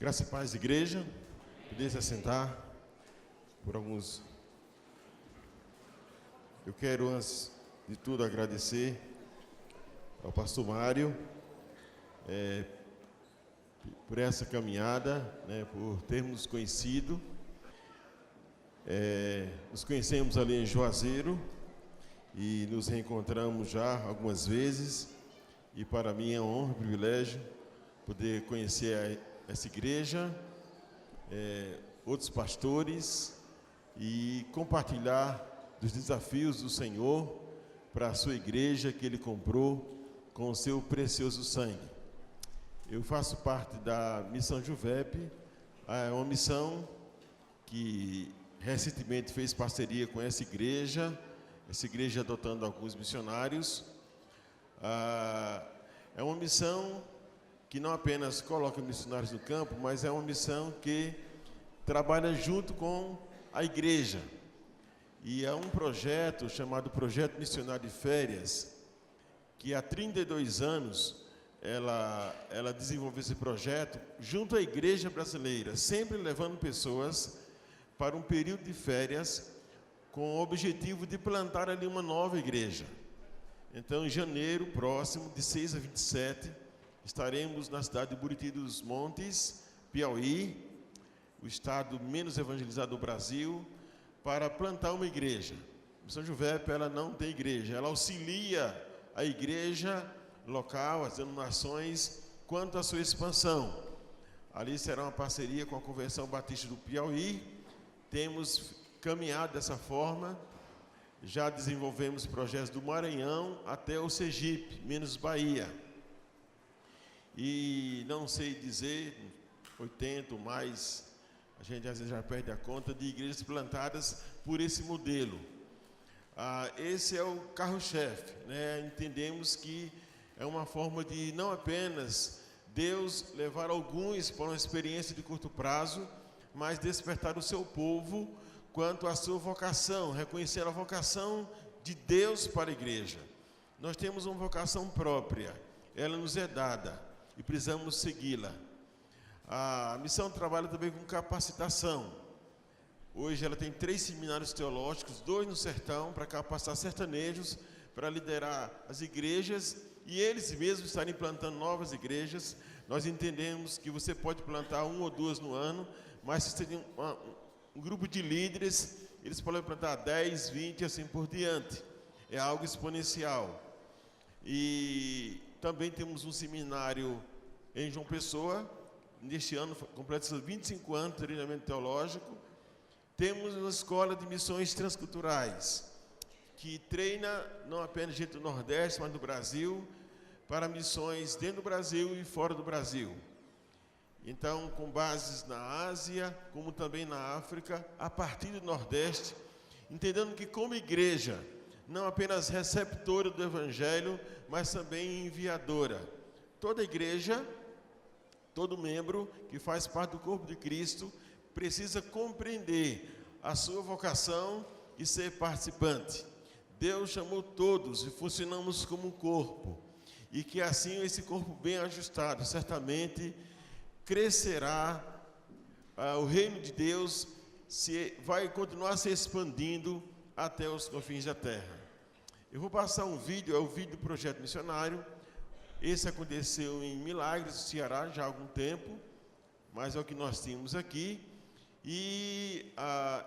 Graça e paz, igreja. Poder se assentar por alguns. Eu quero, antes de tudo, agradecer ao pastor Mário por essa caminhada, por termos conhecido. Nos conhecemos ali em Juazeiro e nos reencontramos já algumas vezes. E para mim é uma honra e privilégio poder conhecer essa igreja, outros pastores e compartilhar dos desafios do Senhor para a sua igreja que Ele comprou com o seu precioso sangue. Eu faço parte da Missão Juvep, é uma missão que recentemente fez parceria com essa igreja adotando alguns missionários. É uma missão que não apenas coloca missionários no campo, mas é uma missão que trabalha junto com a igreja. E é um projeto chamado Projeto Missionário de Férias, que há 32 anos ela desenvolveu esse projeto junto à igreja brasileira, sempre levando pessoas para um período de férias com o objetivo de plantar ali uma nova igreja. Então, em janeiro próximo, de 6 a 27, estaremos na cidade de Buriti dos Montes, Piauí, o estado menos evangelizado do Brasil, para plantar uma igreja. A Missão Juvep, ela não tem igreja, ela auxilia a igreja local, as denominações, quanto à sua expansão. Ali será uma parceria com a Convenção Batista do Piauí. Temos caminhado dessa forma. Já desenvolvemos projetos do Maranhão até o Sergipe, menos Bahia. E não sei dizer, 80 ou mais, a gente às vezes já perde a conta, de igrejas plantadas por esse modelo. Esse é o carro-chefe, Entendemos que é uma forma de não apenas Deus levar alguns para uma experiência de curto prazo, mas despertar o seu povo quanto à sua vocação, reconhecer a vocação de Deus para a igreja. Nós temos uma vocação própria, ela nos é dada e precisamos segui-la. A missão trabalha também com capacitação. Hoje ela tem 3 seminários teológicos, 2 no sertão, para capacitar sertanejos, para liderar as igrejas e eles mesmos estarem plantando novas igrejas. Nós entendemos que você pode plantar 1 ou 2 no ano, mas se você tem um grupo de líderes, eles podem plantar 10, 20 e assim por diante. É algo exponencial. E também temos um seminário em João Pessoa. Neste ano completa 25 anos de treinamento teológico. Temos uma escola de missões transculturais, que treina não apenas gente do Nordeste, mas do Brasil, para missões dentro do Brasil e fora do Brasil. Então, com bases na Ásia, como também na África, a partir do Nordeste, entendendo que como igreja, não apenas receptora do Evangelho, mas também enviadora. Toda igreja, todo membro que faz parte do corpo de Cristo, precisa compreender a sua vocação e ser participante. Deus chamou todos e funcionamos como um corpo. E que assim esse corpo bem ajustado, certamente crescerá, o reino de Deus vai continuar se expandindo até os confins da terra. Eu vou passar um vídeo, é o vídeo do projeto missionário. Esse aconteceu em Milagres, no Ceará, já há algum tempo, mas é o que nós tínhamos aqui. E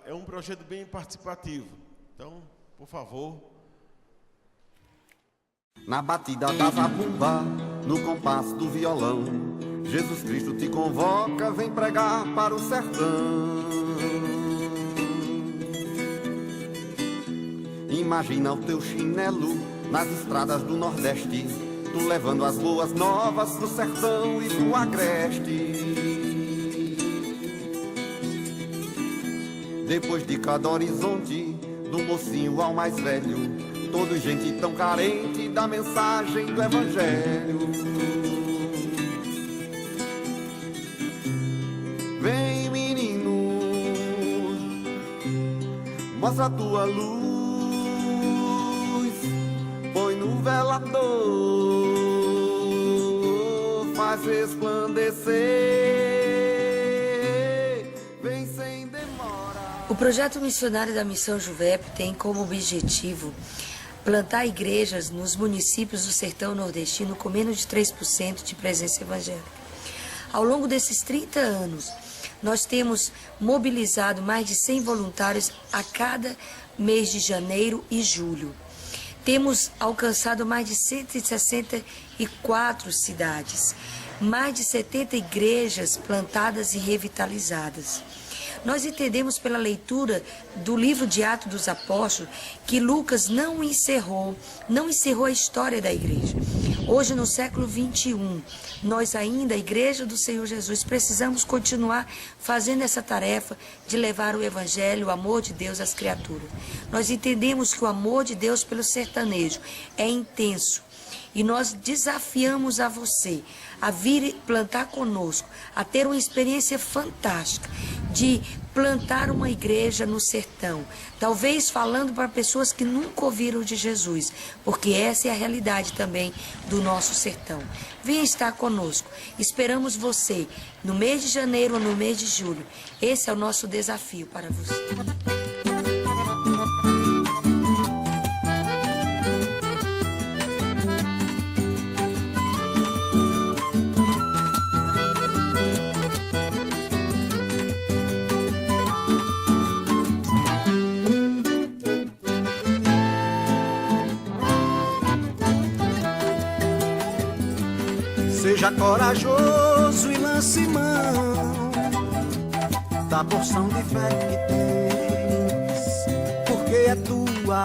é um projeto bem participativo. Então, por favor. Na batida da zabumba, no compasso do violão, Jesus Cristo te convoca, vem pregar para o sertão. Imagina o teu chinelo nas estradas do Nordeste, tu levando as boas novas pro sertão e pro agreste. Depois de cada horizonte, do mocinho ao mais velho, toda gente tão carente da mensagem do Evangelho. Vem, menino, mostra a tua luz, põe no velador, faz resplandecer O projeto missionário da Missão Juvep tem como objetivo plantar igrejas nos municípios do sertão nordestino com menos de 3% de presença evangélica. Ao longo desses 30 anos, nós temos mobilizado mais de 100 voluntários a cada mês de janeiro e julho. Temos alcançado mais de 164 cidades, mais de 70 igrejas plantadas e revitalizadas. Nós entendemos pela leitura do livro de Atos dos Apóstolos que Lucas não encerrou a história da igreja. Hoje, no século 21, nós ainda, a Igreja do Senhor Jesus, precisamos continuar fazendo essa tarefa de levar o Evangelho, o amor de Deus às criaturas. Nós entendemos que o amor de Deus pelo sertanejo é intenso. E nós desafiamos a você a vir plantar conosco, a ter uma experiência fantástica de plantar uma igreja no sertão. Talvez falando para pessoas que nunca ouviram de Jesus, porque essa é a realidade também do nosso sertão. Venha estar conosco. Esperamos você no mês de janeiro ou no mês de julho. Esse é o nosso desafio para você. Seja corajoso e lance mão da porção de fé que tens, porque é tua.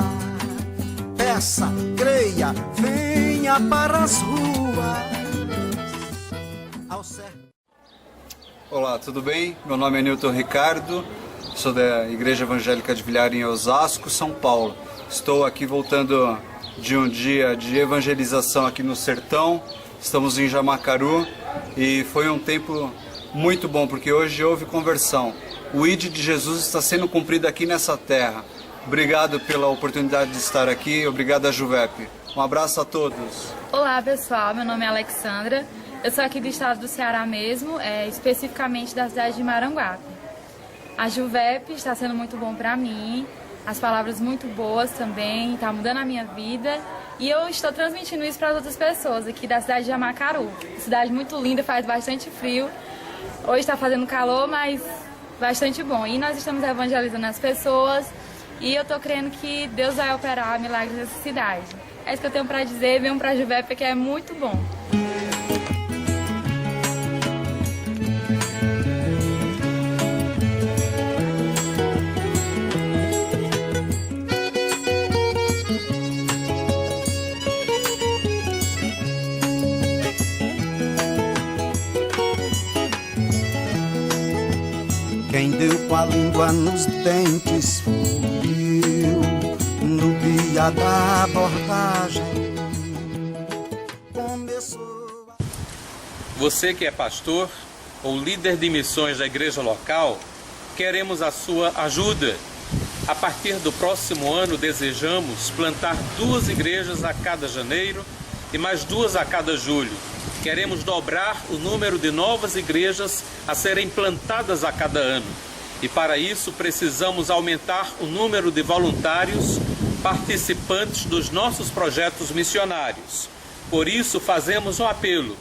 Peça, creia, venha para as ruas. Ao certo. Olá, tudo bem? Meu nome é Newton Ricardo, sou da Igreja Evangélica de Vilhar em Osasco, São Paulo. Estou aqui voltando de um dia de evangelização aqui no sertão. Estamos em Jamacaru e foi um tempo muito bom, porque hoje houve conversão. O ID de Jesus está sendo cumprido aqui nessa terra. Obrigado pela oportunidade de estar aqui, obrigado a Juvep. Um abraço a todos. Olá pessoal, meu nome é Alexandra, eu sou aqui do estado do Ceará mesmo, especificamente da cidade de Maranguape. A Juvep está sendo muito bom para mim, as palavras muito boas também, está mudando a minha vida. E eu estou transmitindo isso para as outras pessoas aqui da cidade de Jamacaru. Cidade muito linda, faz bastante frio. Hoje está fazendo calor, mas bastante bom. E nós estamos evangelizando as pessoas e eu estou crendo que Deus vai operar milagres nessa cidade. É isso que eu tenho para dizer. Venham para a Juvep, que é muito bom. Quem deu com a língua nos dentes fui eu, no dia da abordagem. Começou a... Você que é pastor ou líder de missões da igreja local, queremos a sua ajuda. A partir do próximo ano, desejamos plantar 2 igrejas a cada janeiro e mais 2 a cada julho. Queremos dobrar o número de novas igrejas a serem plantadas a cada ano. E para isso precisamos aumentar o número de voluntários participantes dos nossos projetos missionários. Por isso fazemos um apelo.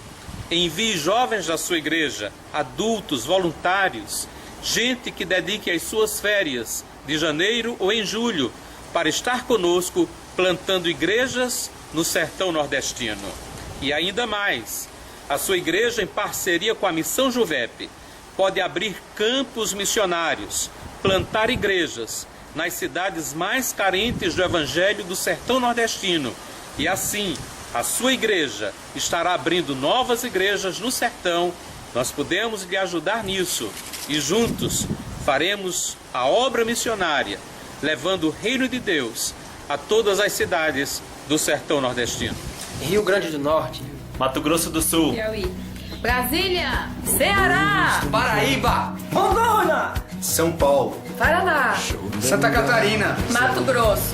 Envie jovens da sua igreja, adultos, voluntários, gente que dedique as suas férias de janeiro ou em julho para estar conosco plantando igrejas no sertão nordestino. E ainda mais, a sua igreja, em parceria com a Missão Juvep, pode abrir campos missionários, plantar igrejas nas cidades mais carentes do Evangelho do sertão nordestino. E assim, a sua igreja estará abrindo novas igrejas no sertão. Nós podemos lhe ajudar nisso e juntos faremos a obra missionária, levando o reino de Deus a todas as cidades do sertão nordestino. Rio Grande do Norte, Mato Grosso do Sul, Piauí, Brasília, Ceará, Paraíba, Rondônia, São Paulo, Paraná, Santa Catarina, Mato Grosso,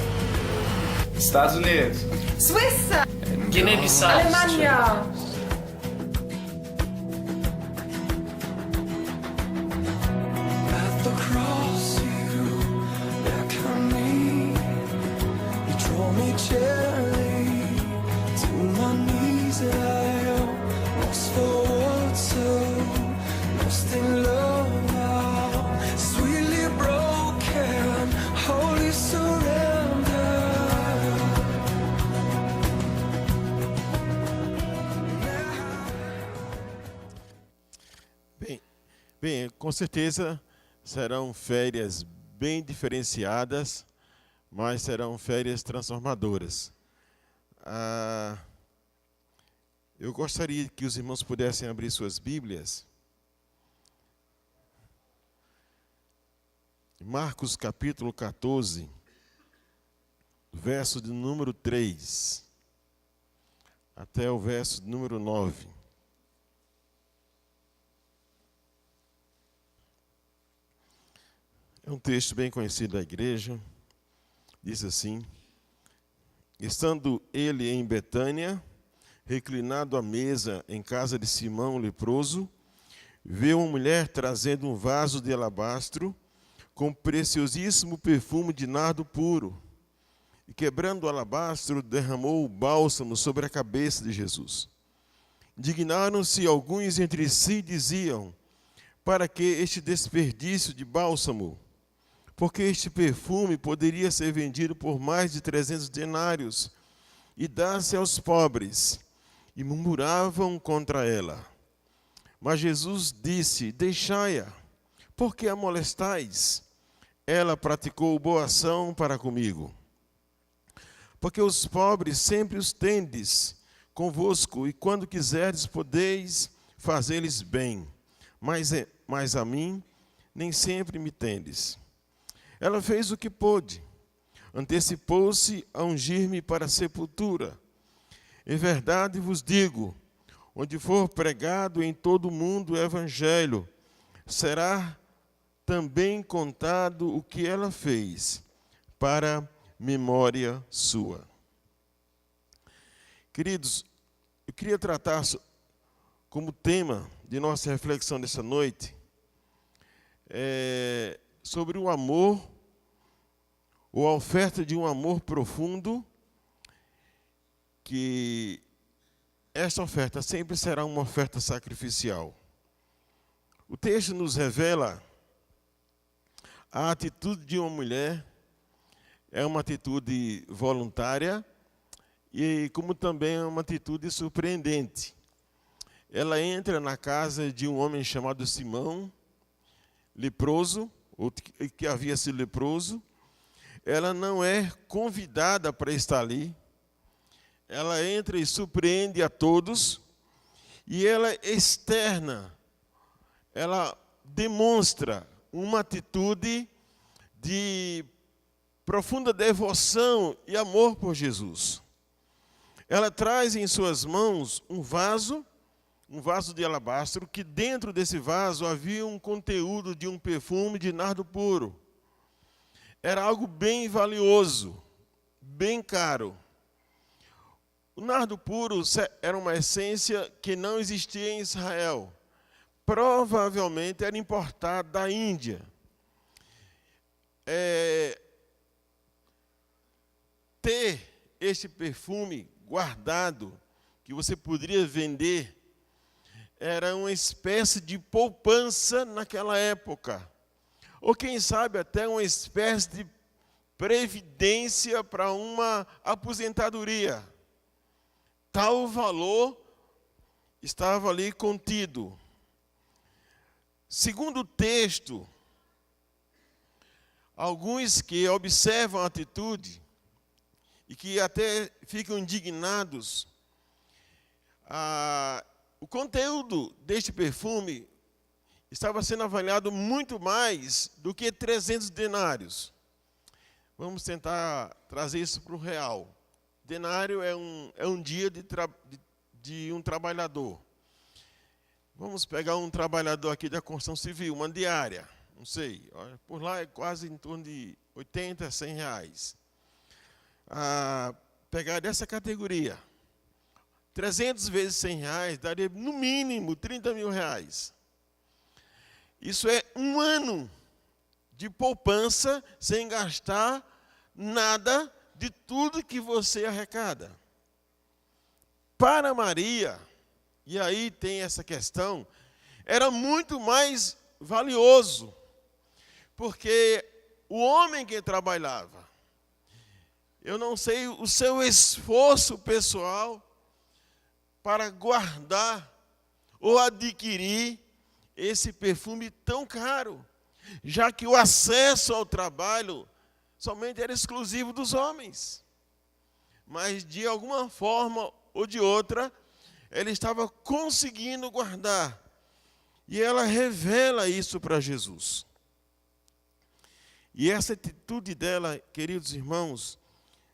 Estados Unidos, Suíça, Guiné-Bissau, Alemanha. at the cross you Bem, com certeza serão férias bem diferenciadas, mas serão férias transformadoras. Eu gostaria que os irmãos pudessem abrir suas Bíblias. Marcos capítulo 14, verso de número 3, até o verso de número 9. É um texto bem conhecido da igreja. Diz assim: estando ele em Betânia, reclinado à mesa em casa de Simão o leproso, viu uma mulher trazendo um vaso de alabastro com preciosíssimo perfume de nardo puro, e quebrando o alabastro, derramou o bálsamo sobre a cabeça de Jesus. Indignaram-se alguns entre si e diziam: para que este desperdício de bálsamo? Porque este perfume poderia ser vendido por mais de 300 denários e dar-se aos pobres. E murmuravam contra ela. Mas Jesus disse: deixai-a, por que a molestais? Ela praticou boa ação para comigo. Porque os pobres sempre os tendes convosco, e quando quiserdes podeis fazer-lhes bem, mas a mim nem sempre me tendes. Ela fez o que pôde, antecipou-se a ungir-me para a sepultura. Em verdade vos digo, onde for pregado em todo o mundo o evangelho, será também contado o que ela fez, para memória sua. Queridos, eu queria tratar como tema de nossa reflexão dessa noite sobre o amor, ou a oferta de um amor profundo, que esta oferta sempre será uma oferta sacrificial. O texto nos revela a atitude de uma mulher, é uma atitude voluntária, e como também é uma atitude surpreendente. Ela entra na casa de um homem chamado Simão, leproso, ou que havia sido leproso. Ela não é convidada para estar ali. Ela entra e surpreende a todos. E ela externa, ela demonstra uma atitude de profunda devoção e amor por Jesus. Ela traz em suas mãos um vaso de alabastro, que dentro desse vaso havia um conteúdo de um perfume de nardo puro. Era algo bem valioso, bem caro. O nardo puro era uma essência que não existia em Israel. Provavelmente era importado da Índia. Ter este perfume guardado, que você poderia vender, era uma espécie de poupança naquela época. Ou quem sabe até uma espécie de previdência para uma aposentadoria. Tal valor estava ali contido. Segundo o texto, alguns que observam a atitude e que até ficam indignados, o conteúdo deste perfume estava sendo avaliado muito mais do que 300 denários. Vamos tentar trazer isso para o real. Denário é um dia de um trabalhador. Vamos pegar um trabalhador aqui da construção civil, uma diária, não sei, por lá é quase em torno de 80, 100 reais. Pegar dessa categoria, 300 vezes 100 reais daria no mínimo 30 mil reais. Isso é um ano de poupança sem gastar nada de tudo que você arrecada. Para Maria, e aí tem essa questão, era muito mais valioso, porque o homem que trabalhava, eu não sei o seu esforço pessoal para guardar ou adquirir esse perfume tão caro, já que o acesso ao trabalho somente era exclusivo dos homens. Mas, de alguma forma ou de outra, ela estava conseguindo guardar. E ela revela isso para Jesus. E essa atitude dela, queridos irmãos,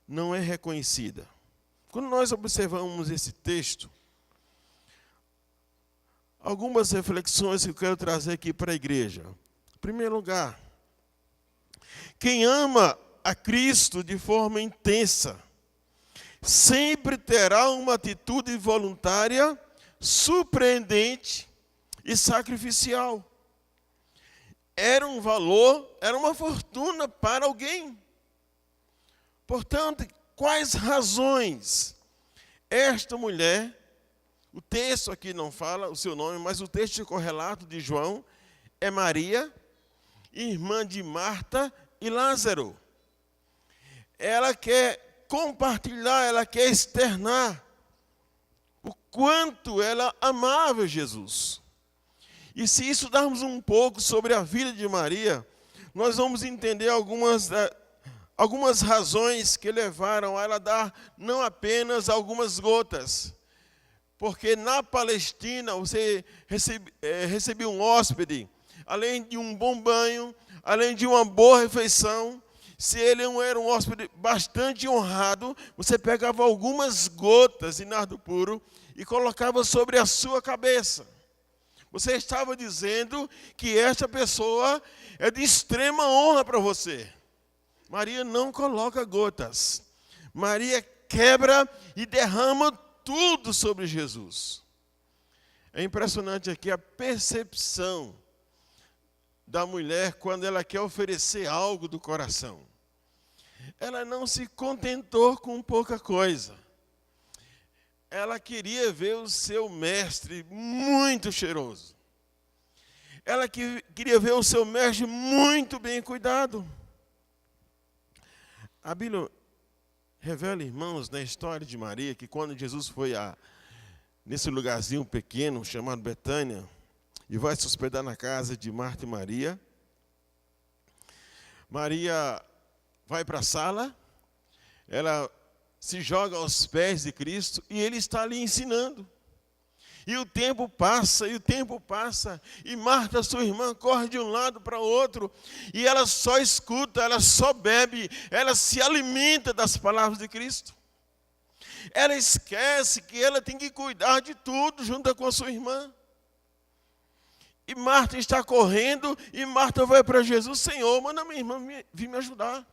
não é reconhecida. Quando nós observamos esse texto, algumas reflexões que eu quero trazer aqui para a igreja. Em primeiro lugar, quem ama a Cristo de forma intensa, sempre terá uma atitude voluntária, surpreendente e sacrificial. Era um valor, era uma fortuna para alguém. Portanto, quais razões esta mulher, o texto aqui não fala o seu nome, mas o texto correlato de João é Maria, irmã de Marta e Lázaro. Ela quer compartilhar, ela quer externar o quanto ela amava Jesus. E se estudarmos um pouco sobre a vida de Maria, nós vamos entender algumas razões que levaram a ela a dar não apenas algumas gotas. Porque na Palestina você recebia um hóspede, além de um bom banho, além de uma boa refeição. Se ele não era um hóspede bastante honrado, você pegava algumas gotas de nardo puro e colocava sobre a sua cabeça. Você estava dizendo que esta pessoa é de extrema honra para você. Maria não coloca gotas. Maria quebra e derrama tudo sobre Jesus. É impressionante aqui a percepção da mulher quando ela quer oferecer algo do coração. Ela não se contentou com pouca coisa. Ela queria ver o seu mestre muito cheiroso. Ela queria ver o seu mestre muito bem cuidado. A Bíblia revela, irmãos, na história de Maria, que quando Jesus foi nesse lugarzinho pequeno chamado Betânia, e vai se hospedar na casa de Marta e Maria, Maria vai para a sala, ela se joga aos pés de Cristo e ele está ali ensinando. E o tempo passa, e Marta, sua irmã, corre de um lado para o outro, e ela só escuta, ela só bebe, ela se alimenta das palavras de Cristo. Ela esquece que ela tem que cuidar de tudo junto com a sua irmã. E Marta está correndo, e Marta vai para Jesus: Senhor, manda minha irmã vir me ajudar.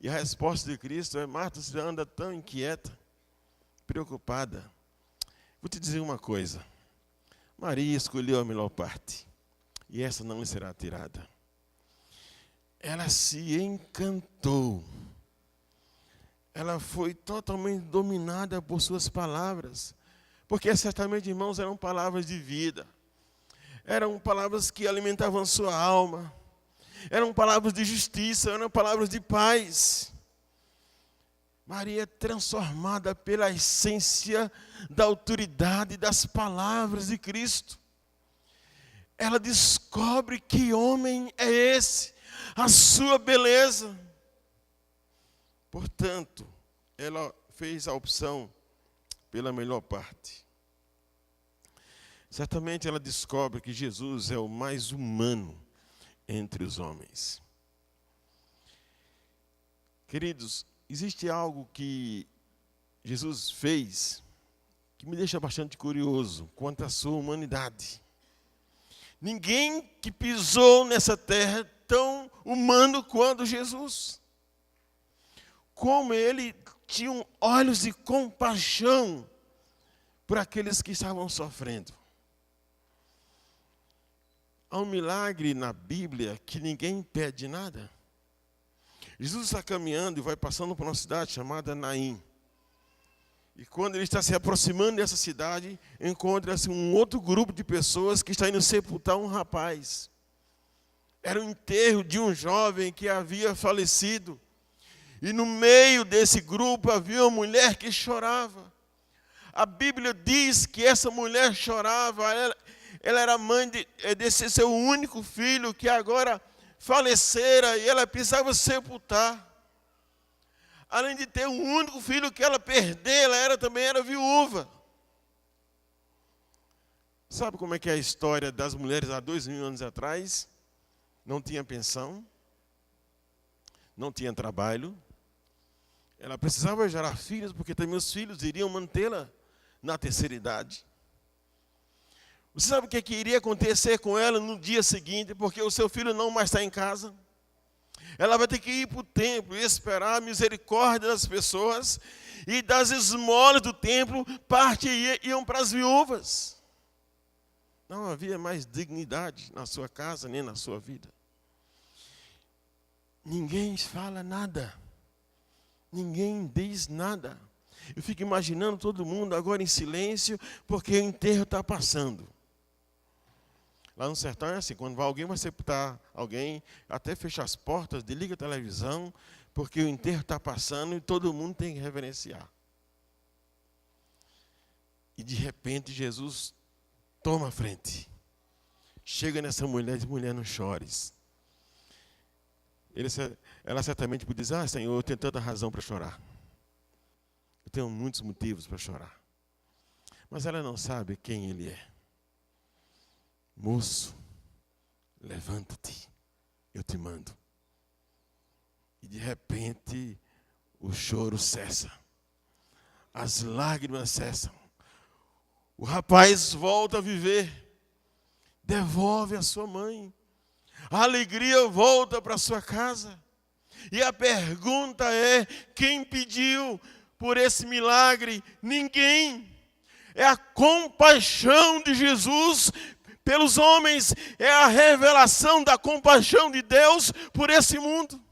E a resposta de Cristo é: Marta, você anda tão inquieta, preocupada. Vou te dizer uma coisa. Maria escolheu a melhor parte, e essa não lhe será tirada. Ela se encantou. Ela foi totalmente dominada por suas palavras, porque certamente, irmãos, eram palavras de vida. Eram palavras que alimentavam sua alma. Eram palavras de justiça, eram palavras de paz. Maria é transformada pela essência da autoridade das palavras de Cristo. Ela descobre que homem é esse, a sua beleza. Portanto, ela fez a opção pela melhor parte. Certamente ela descobre que Jesus é o mais humano entre os homens. Queridos, existe algo que Jesus fez que me deixa bastante curioso quanto à sua humanidade. Ninguém que pisou nessa terra é tão humano quanto Jesus. Como ele tinha olhos de compaixão por aqueles que estavam sofrendo. Há um milagre na Bíblia que ninguém pede nada. Jesus está caminhando e vai passando por uma cidade chamada Naim. E quando ele está se aproximando dessa cidade, encontra-se um outro grupo de pessoas que está indo sepultar um rapaz. Era o enterro de um jovem que havia falecido. E no meio desse grupo havia uma mulher que chorava. A Bíblia diz que essa mulher chorava, Ela era mãe desse seu único filho que agora falecera e ela precisava sepultar. Além de ter um único filho que ela perdeu, ela também era viúva. Sabe como é que é a história das mulheres há 2000 anos atrás? Não tinha pensão, não tinha trabalho. Ela precisava gerar filhos, porque também os filhos iriam mantê-la na terceira idade. Você sabe o que iria acontecer com ela no dia seguinte, porque o seu filho não mais está em casa? Ela vai ter que ir para o templo e esperar a misericórdia das pessoas, e das esmolas do templo, parte iam para as viúvas. Não havia mais dignidade na sua casa, nem na sua vida. Ninguém fala nada. Ninguém diz nada. Eu fico imaginando todo mundo agora em silêncio, porque o enterro está passando. Lá no sertão é assim, quando alguém vai sepultar alguém, até fecha as portas, desliga a televisão, porque o enterro está passando e todo mundo tem que reverenciar. E de repente Jesus toma a frente. Chega nessa mulher e diz: mulher, não chores. Ela certamente pode dizer: Senhor, eu tenho tanta razão para chorar. Eu tenho muitos motivos para chorar. Mas ela não sabe quem ele é. Moço, levanta-te, eu te mando. E de repente o choro cessa. As lágrimas cessam. O rapaz volta a viver. Devolve a sua mãe. A alegria volta para sua casa. E a pergunta é: quem pediu por esse milagre? Ninguém. É a compaixão de Jesus pelos homens. É a revelação da compaixão de Deus por esse mundo.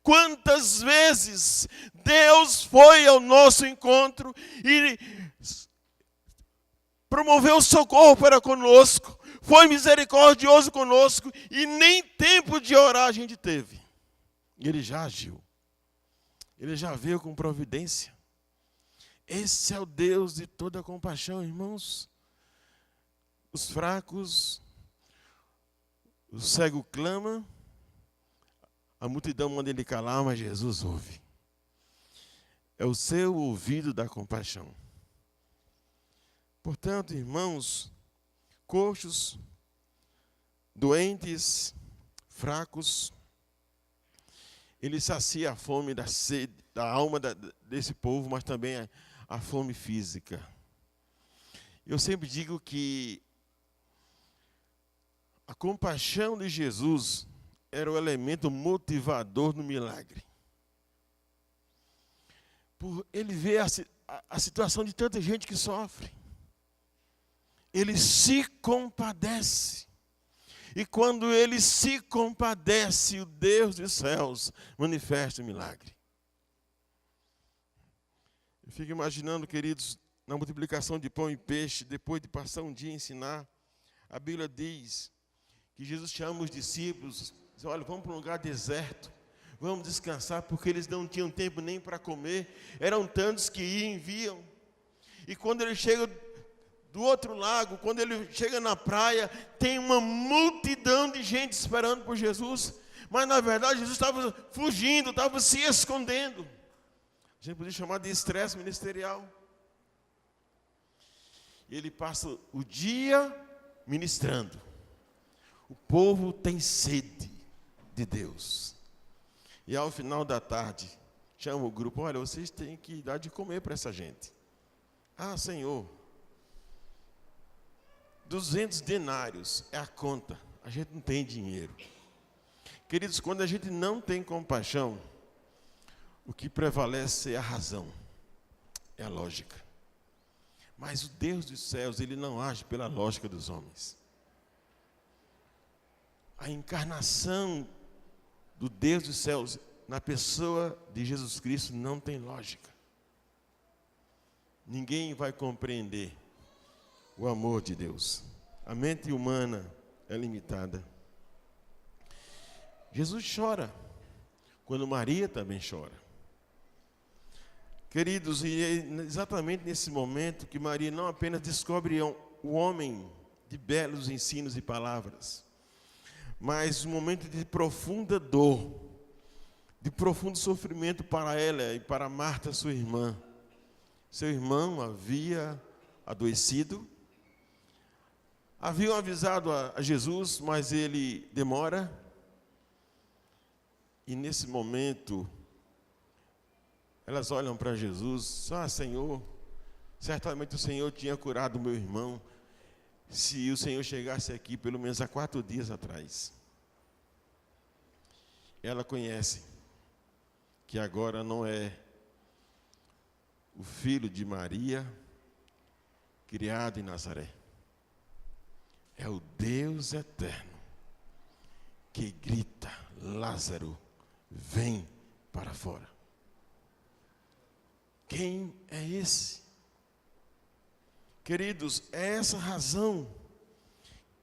Quantas vezes Deus foi ao nosso encontro e promoveu socorro para conosco, foi misericordioso conosco, e nem tempo de orar a gente teve. Ele já agiu. Ele já veio com providência. Esse é o Deus de toda compaixão, irmãos. Os fracos, o cego clama, a multidão manda ele calar, mas Jesus ouve. É o seu ouvido da compaixão. Portanto, irmãos, coxos, doentes, fracos, ele sacia a fome da sede, da alma desse povo, mas também a fome física. Eu sempre digo que a compaixão de Jesus era o elemento motivador no milagre. Por ele vê a situação de tanta gente que sofre. Ele se compadece. E quando ele se compadece, o Deus dos céus manifesta o milagre. Eu fico imaginando, queridos, na multiplicação de pão e peixe, depois de passar um dia a ensinar, a Bíblia diz que Jesus chama os discípulos, diz: olha, vamos para um lugar deserto, vamos descansar, porque eles não tinham tempo nem para comer, eram tantos que iam e vinham. E quando ele chega do outro lago, quando ele chega na praia, tem uma multidão de gente esperando por Jesus, mas na verdade Jesus estava fugindo, estava se escondendo. A gente podia chamar de estresse ministerial. E ele passa o dia ministrando. O povo tem sede de Deus. E ao final da tarde, chama o grupo: olha, vocês têm que dar de comer para essa gente. Ah, Senhor, 200 denários é a conta. A gente não tem dinheiro. Queridos, quando a gente não tem compaixão, o que prevalece é a razão, é a lógica. Mas o Deus dos céus, ele não age pela lógica dos homens. A encarnação do Deus dos céus na pessoa de Jesus Cristo não tem lógica. Ninguém vai compreender o amor de Deus. A mente humana é limitada. Jesus chora quando Maria também chora. Queridos, e é exatamente nesse momento que Maria não apenas descobre o homem de belos ensinos e palavras, mas um momento de profunda dor, de profundo sofrimento para ela e para Marta, sua irmã. Seu irmão havia adoecido, haviam avisado a Jesus, mas ele demora. E nesse momento, elas olham para Jesus: Senhor, certamente o Senhor tinha curado o meu irmão, se o Senhor chegasse aqui pelo menos há 4 dias atrás. Ela conhece que agora não é o filho de Maria, criado em Nazaré. É o Deus eterno que grita: Lázaro, vem para fora. Quem é esse? Queridos, é essa razão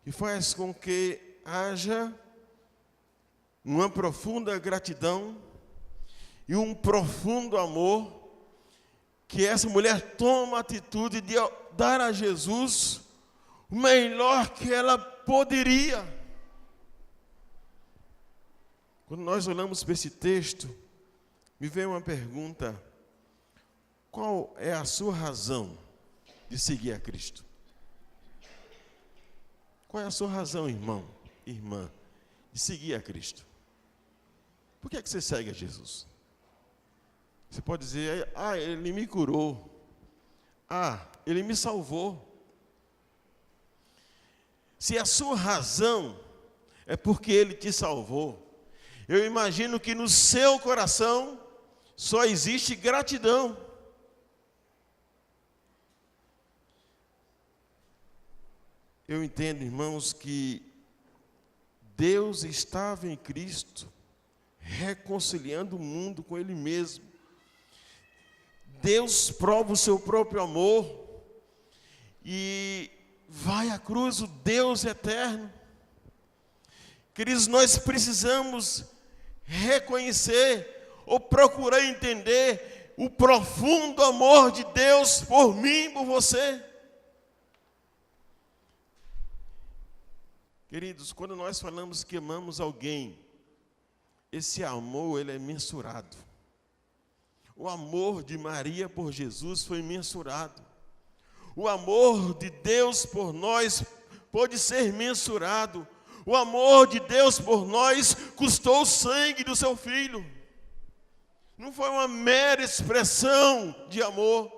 que faz com que haja uma profunda gratidão e um profundo amor, que essa mulher toma a atitude de dar a Jesus o melhor que ela poderia. Quando nós olhamos para esse texto, me vem uma pergunta: qual é a sua razão de seguir a Cristo? Qual é a sua razão, irmão, irmã, de seguir a Cristo? Por que é que você segue a Jesus? Você pode dizer: ele me curou. Ele me salvou. Se a sua razão é porque ele te salvou, eu imagino que no seu coração só existe gratidão. Eu entendo, irmãos, que Deus estava em Cristo, reconciliando o mundo com Ele mesmo. Deus prova o seu próprio amor e vai à cruz, o Deus eterno. Queridos, nós precisamos reconhecer ou procurar entender o profundo amor de Deus por mim e por você. Queridos, quando nós falamos que amamos alguém, esse amor, ele é mensurado. O amor de Maria por Jesus foi mensurado. O amor de Deus por nós pode ser mensurado. O amor de Deus por nós custou o sangue do seu Filho. Não foi uma mera expressão de amor.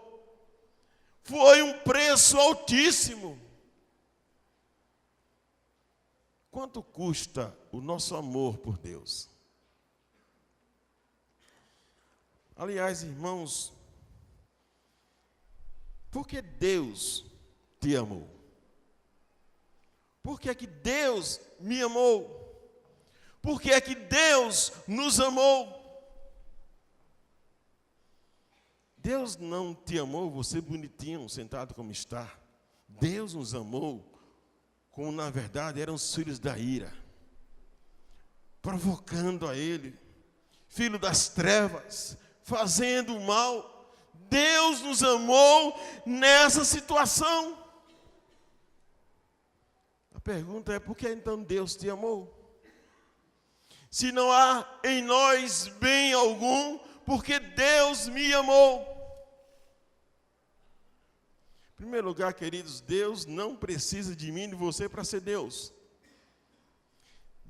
Foi um preço altíssimo. Quanto custa o nosso amor por Deus? Aliás, irmãos, por que Deus te amou? Por que é que Deus me amou? Por que é que Deus nos amou? Deus não te amou, você bonitinho, sentado como está. Deus nos amou como na verdade eram os filhos da ira, provocando a Ele, filho das trevas, fazendo o mal. Deus nos amou nessa situação. A pergunta é: por que então Deus te amou? Se não há em nós bem algum, porque Deus me amou. Em primeiro lugar, queridos, Deus não precisa de mim e de você para ser Deus.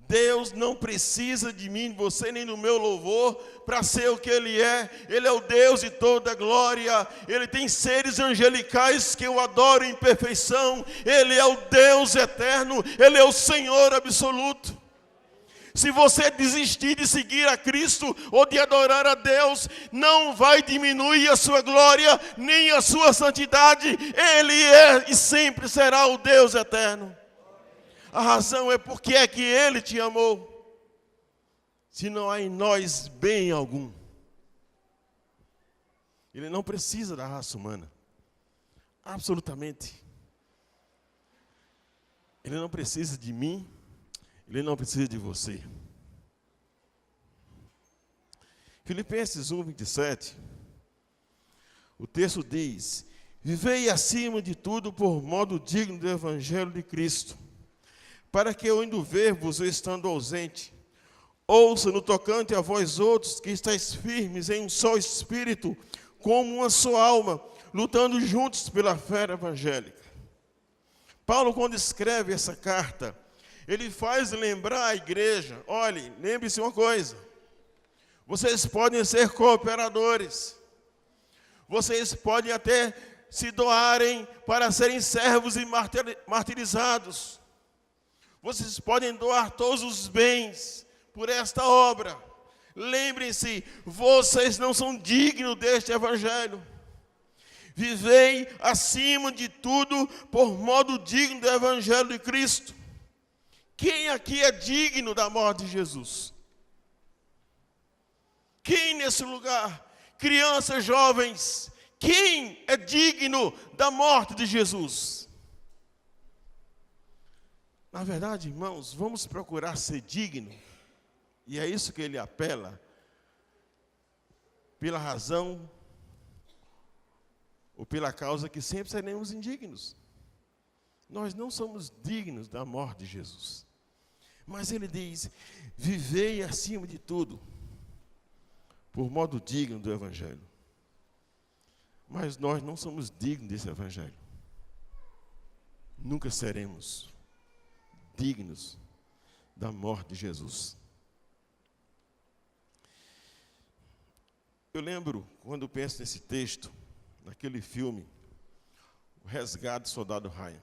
Deus não precisa de mim, de você, nem do meu louvor para ser o que Ele é. Ele é o Deus de toda glória. Ele tem seres angelicais que eu adoro em perfeição. Ele é o Deus eterno. Ele é o Senhor absoluto. Se você desistir de seguir a Cristo ou de adorar a Deus, não vai diminuir a sua glória, nem a sua santidade. Ele é e sempre será o Deus eterno. A razão é porque é que Ele te amou. Se não há em nós bem algum. Ele não precisa da raça humana. Absolutamente. Ele não precisa de mim. Ele não precisa de você. Filipenses 1:27. O texto diz: Vivei acima de tudo por modo digno do Evangelho de Cristo, para que eu indo ver-vos ou estando ausente, ouça no tocante a vós outros que estáis firmes em um só espírito, como uma só alma, lutando juntos pela fé evangélica. Paulo, quando escreve essa carta, ele faz lembrar a igreja, olhe, lembre-se uma coisa, vocês podem ser cooperadores, vocês podem até se doarem para serem servos e martirizados, vocês podem doar todos os bens por esta obra. Lembrem-se, vocês não são dignos deste evangelho. Vivei acima de tudo por modo digno do evangelho de Cristo. Quem aqui é digno da morte de Jesus? Quem nesse lugar? Crianças, jovens, quem é digno da morte de Jesus? Na verdade, irmãos, vamos procurar ser digno, e é isso que ele apela, pela razão ou pela causa que sempre seremos indignos. Nós não somos dignos da morte de Jesus. Mas ele diz, vivei acima de tudo, por modo digno do Evangelho. Mas nós não somos dignos desse Evangelho. Nunca seremos dignos da morte de Jesus. Eu lembro, quando penso nesse texto, naquele filme, O Resgate do Soldado Ryan.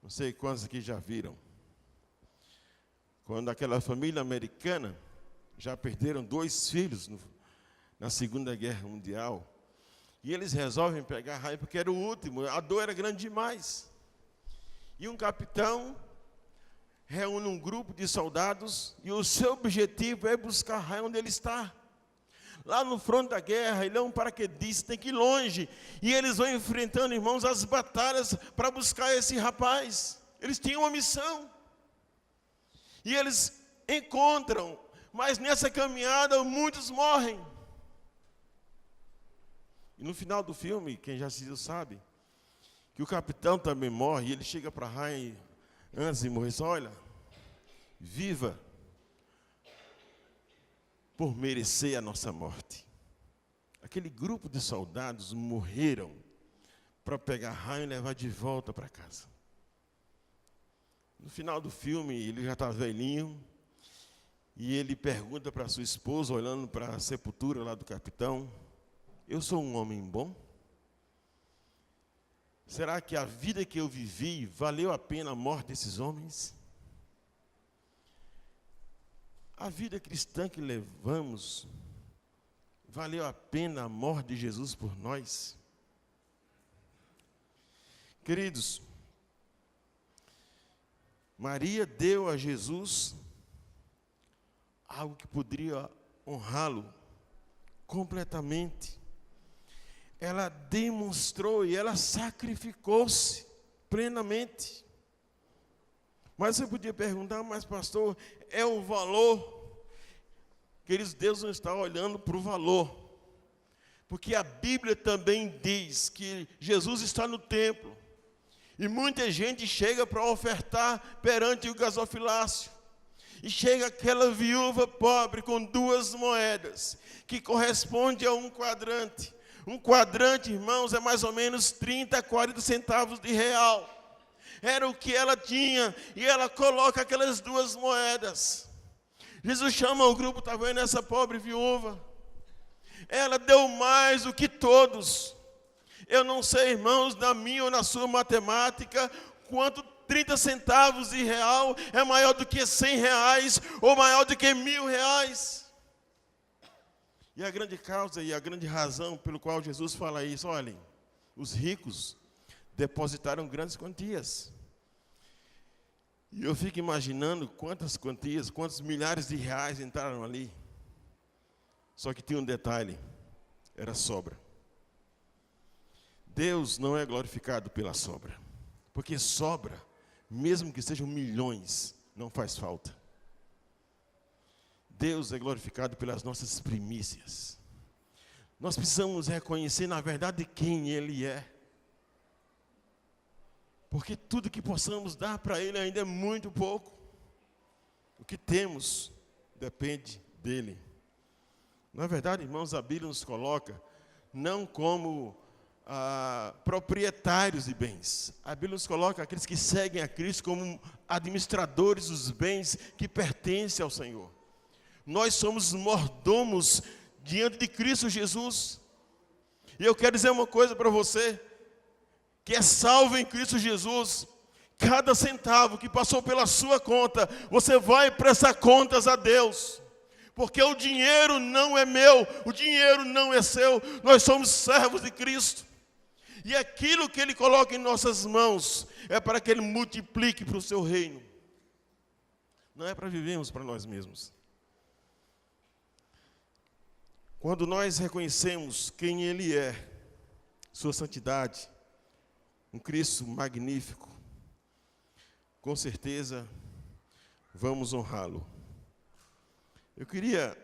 Não sei quantos aqui já viram. Quando aquela família americana já perderam 2 filhos na Segunda Guerra Mundial, e eles resolvem pegar Ryan porque era o último, a dor era grande demais. E um capitão reúne um grupo de soldados e o seu objetivo é buscar Ryan onde ele está. Lá no fronte da guerra, ele é um paraquedista, tem que ir longe. E eles vão enfrentando, irmãos, as batalhas para buscar esse rapaz. Eles tinham uma missão. E eles encontram, mas nessa caminhada muitos morrem. E no final do filme, quem já assistiu sabe, que o capitão também morre, e ele chega para Ryan antes de morrer, diz, olha, viva por merecer a nossa morte. Aquele grupo de soldados morreram para pegar Ryan e levar de volta para casa. No final do filme, ele já está velhinho, e ele pergunta para sua esposa, olhando para a sepultura lá do capitão, eu sou um homem bom? Será que a vida que eu vivi valeu a pena a morte desses homens? A vida cristã que levamos, valeu a pena a morte de Jesus por nós? Queridos, Maria deu a Jesus algo que poderia honrá-lo completamente. Ela demonstrou e ela sacrificou-se plenamente. Mas você podia perguntar, mas pastor, é o valor? Queridos, Deus não está olhando para o valor. Porque a Bíblia também diz que Jesus está no templo. E muita gente chega para ofertar perante o gasofilácio. E chega aquela viúva pobre com 2 moedas, que corresponde a um quadrante. Um quadrante, irmãos, é mais ou menos 30 a 40 centavos de real. Era o que ela tinha, e ela coloca aquelas 2 moedas. Jesus chama o grupo, está vendo essa pobre viúva? Ela deu mais do que todos. Eu não sei, irmãos, na minha ou na sua matemática, quanto 30 centavos de real é maior do que 100 reais, ou maior do que 1.000 reais. E a grande causa e a grande razão pelo qual Jesus fala isso, olhem, os ricos depositaram grandes quantias. E eu fico imaginando quantas quantias, quantos milhares de reais entraram ali. Só que tinha um detalhe, era sobra. Deus não é glorificado pela sobra, porque sobra, mesmo que sejam milhões, não faz falta. Deus é glorificado pelas nossas primícias. Nós precisamos reconhecer, na verdade, quem Ele é. Porque tudo que possamos dar para Ele ainda é muito pouco. O que temos depende dEle. Na verdade, irmãos, a Bíblia nos coloca não como proprietários de bens. A Bíblia nos coloca aqueles que seguem a Cristo como administradores dos bens que pertencem ao Senhor. Nós somos mordomos diante de Cristo Jesus. E eu quero dizer uma coisa para você, que é salvo em Cristo Jesus. Cada centavo que passou pela sua conta, você vai prestar contas a Deus. Porque o dinheiro não é meu, o dinheiro não é seu, nós somos servos de Cristo. E aquilo que Ele coloca em nossas mãos é para que Ele multiplique para o seu reino. Não é para vivermos para nós mesmos. Quando nós reconhecemos quem Ele é, sua santidade, um Cristo magnífico, com certeza vamos honrá-lo. Eu queria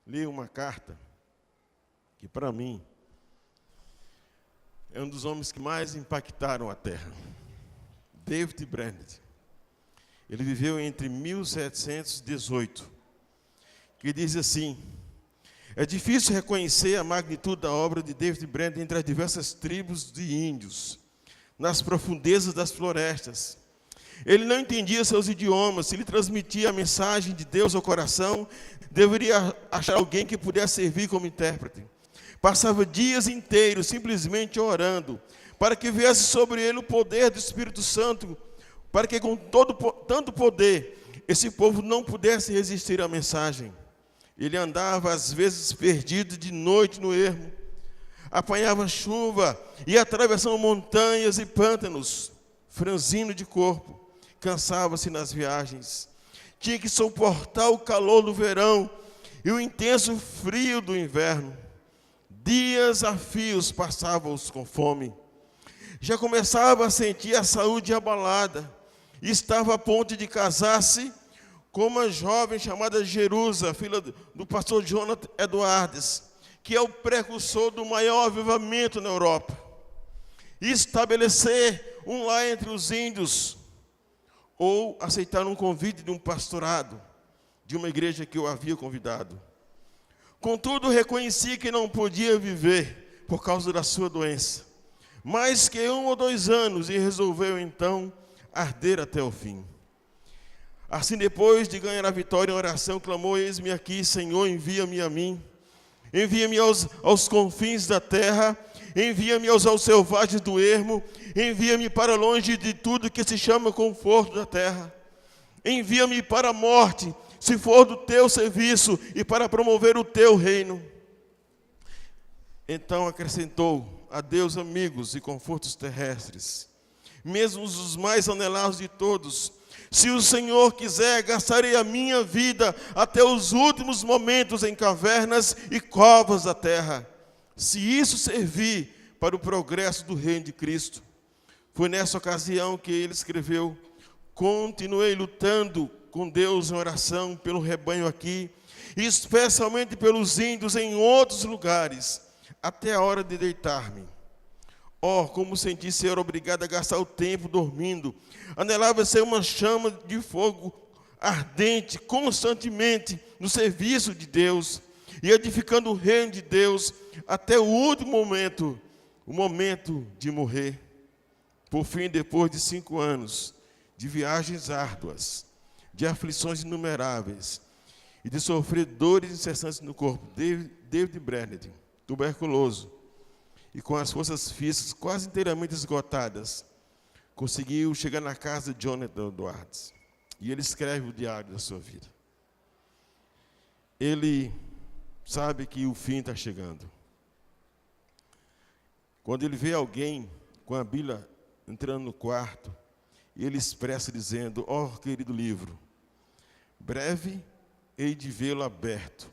ler uma carta que, para mim, é um dos homens que mais impactaram a Terra. David Brainerd. Ele viveu entre 1718, que diz assim: é difícil reconhecer a magnitude da obra de David Brainerd entre as diversas tribos de índios, nas profundezas das florestas. Ele não entendia seus idiomas. Se lhe transmitia a mensagem de Deus ao coração, deveria achar alguém que pudesse servir como intérprete. Passava dias inteiros simplesmente orando, para que viesse sobre ele o poder do Espírito Santo, para que com tanto poder, esse povo não pudesse resistir à mensagem. Ele andava às vezes perdido de noite no ermo, apanhava chuva e atravessava montanhas e pântanos, franzino de corpo. Cansava-se nas viagens, tinha que suportar o calor do verão e o intenso frio do inverno. Dias a fios passavam-os com fome. Já começava a sentir a saúde abalada e estava a ponto de casar-se com uma jovem chamada Jerusa, filha do pastor Jonathan Edwards, que é o precursor do maior avivamento na Europa, e estabelecer um lar entre os índios, ou aceitar um convite de um pastorado, de uma igreja que eu havia convidado. Contudo, reconheci que não podia viver por causa da sua doença, mais que 1 ou 2 anos, e resolveu então arder até o fim. Assim, depois de ganhar a vitória em oração, clamou: eis-me aqui, Senhor, envia-me a mim. Envia-me aos confins da terra, envia-me aos selvagens do ermo, envia-me para longe de tudo que se chama conforto da terra. Envia-me para a morte, se for do teu serviço, e para promover o teu reino. Então acrescentou: a Deus amigos e confortos terrestres, mesmo os mais anelados de todos. Se o Senhor quiser, gastarei a minha vida até os últimos momentos em cavernas e covas da terra, se isso servir para o progresso do reino de Cristo. Foi nessa ocasião que ele escreveu: continuei lutando com Deus em oração pelo rebanho aqui, e especialmente pelos índios em outros lugares, até a hora de deitar-me. Oh, como senti ser obrigado a gastar o tempo dormindo. Anelava ser uma chama de fogo ardente, constantemente no serviço de Deus, e edificando o reino de Deus, até o último momento, o momento de morrer. Por fim, depois de 5 anos de viagens árduas, de aflições inumeráveis, e de sofrer dores incessantes no corpo, David Brainerd, tuberculoso, e com as forças físicas quase inteiramente esgotadas, conseguiu chegar na casa de Jonathan Edwards. E ele escreve o diário da sua vida. Ele sabe que o fim está chegando. Quando ele vê alguém com a Bíblia entrando no quarto, ele expressa dizendo: ó, querido livro, breve hei de vê-lo aberto.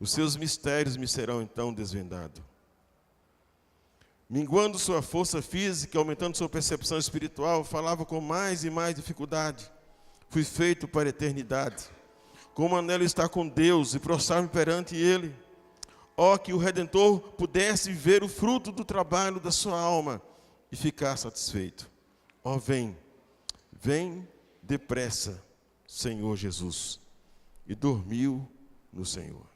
Os seus mistérios me serão então desvendados. Minguando sua força física, aumentando sua percepção espiritual, falava com mais e mais dificuldade. Fui feito para a eternidade. Como anelo estar com Deus e prostrar-me perante Ele. Ó, que o Redentor pudesse ver o fruto do trabalho da sua alma e ficar satisfeito. Ó, vem depressa, Senhor Jesus. E dormiu no Senhor.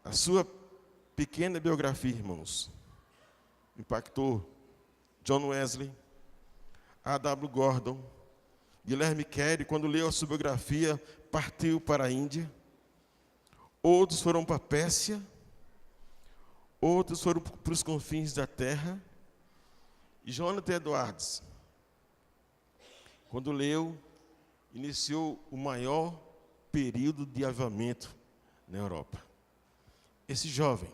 A sua pequena biografia, irmãos, impactou John Wesley, A.W. Gordon, Guilherme Carey, quando leu a sua biografia, partiu para a Índia. Outros foram para a Pérsia, outros foram para os confins da terra. E Jonathan Edwards, quando leu, iniciou o maior período de avivamento na Europa. Esse jovem,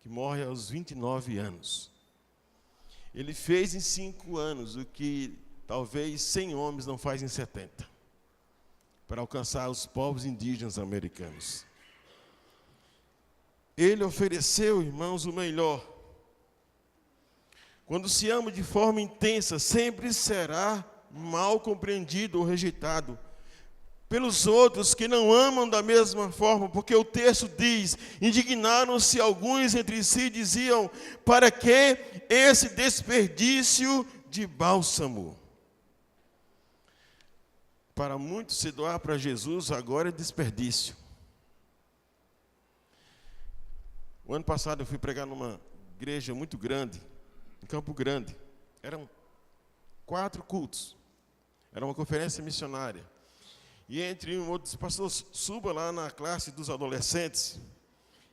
que morre aos 29 anos, ele fez em 5 anos o que talvez 100 homens não fazem em 70, para alcançar os povos indígenas americanos. Ele ofereceu, irmãos, o melhor. Quando se ama de forma intensa, sempre será mal compreendido ou rejeitado pelos outros que não amam da mesma forma, porque o texto diz: indignaram-se alguns entre si e diziam: para que esse desperdício de bálsamo? Para muitos, se doar para Jesus agora é desperdício. O ano passado eu fui pregar numa igreja muito grande, em Campo Grande. Eram 4 cultos. Era uma conferência missionária. E entre um outro, pastor, suba lá na classe dos adolescentes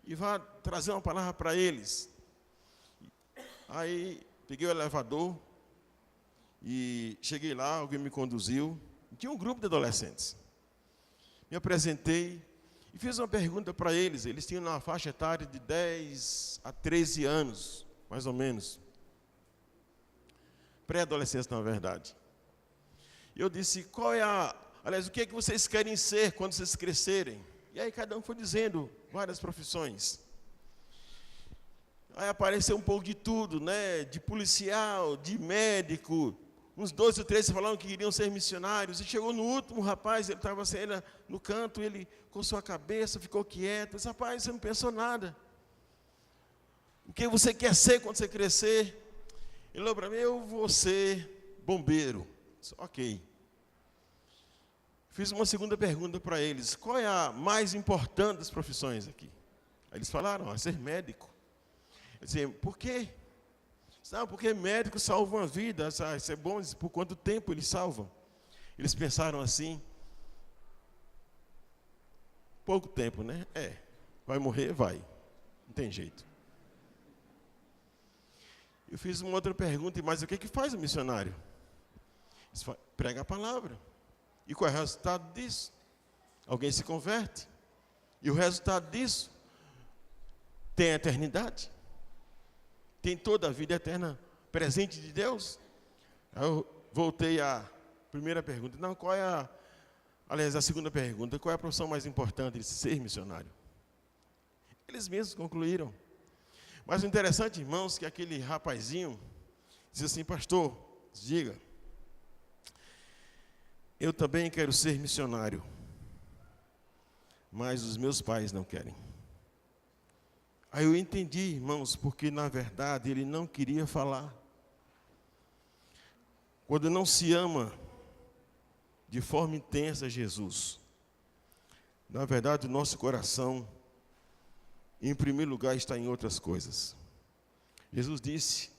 e vá trazer uma palavra para eles. Aí peguei o elevador e cheguei lá, alguém me conduziu. Tinha um grupo de adolescentes. Me apresentei e fiz uma pergunta para eles. Eles tinham uma faixa etária de 10 a 13 anos, mais ou menos. Pré-adolescência, na verdade. E eu disse: aliás, o que é que vocês querem ser quando vocês crescerem? E aí cada um foi dizendo várias profissões. Aí apareceu um pouco de tudo, né? De policial, de médico. Uns 12 ou 13 falaram que queriam ser missionários. E chegou no último rapaz, ele estava assim, no canto, ele coçou a cabeça, ficou quieto. Disse: rapaz, você não pensou nada. O que você quer ser quando você crescer? Ele falou para mim: eu vou ser bombeiro. Disse: ok. Fiz uma segunda pergunta para eles: qual é a mais importante das profissões aqui? Aí eles falaram: ser médico. Eu disse: por quê? Não, porque médico salva uma vida. Isso é bom. Por quanto tempo eles salvam? Eles pensaram assim: pouco tempo, né? Vai morrer? Vai. Não tem jeito. Eu fiz uma outra pergunta: mas o que faz o missionário? Prega a palavra. E qual é o resultado disso? Alguém se converte. E o resultado disso tem a eternidade. Tem toda a vida eterna presente de Deus. Aí eu voltei à primeira pergunta. Não, aliás, a segunda pergunta: qual é a profissão mais importante de ser missionário? Eles mesmos concluíram. Mas o interessante, irmãos, que aquele rapazinho disse assim: pastor, diga, eu também quero ser missionário, mas os meus pais não querem. Aí eu entendi, irmãos, porque na verdade ele não queria falar. Quando não se ama de forma intensa Jesus, na verdade o nosso coração, em primeiro lugar, está em outras coisas. Jesus disse: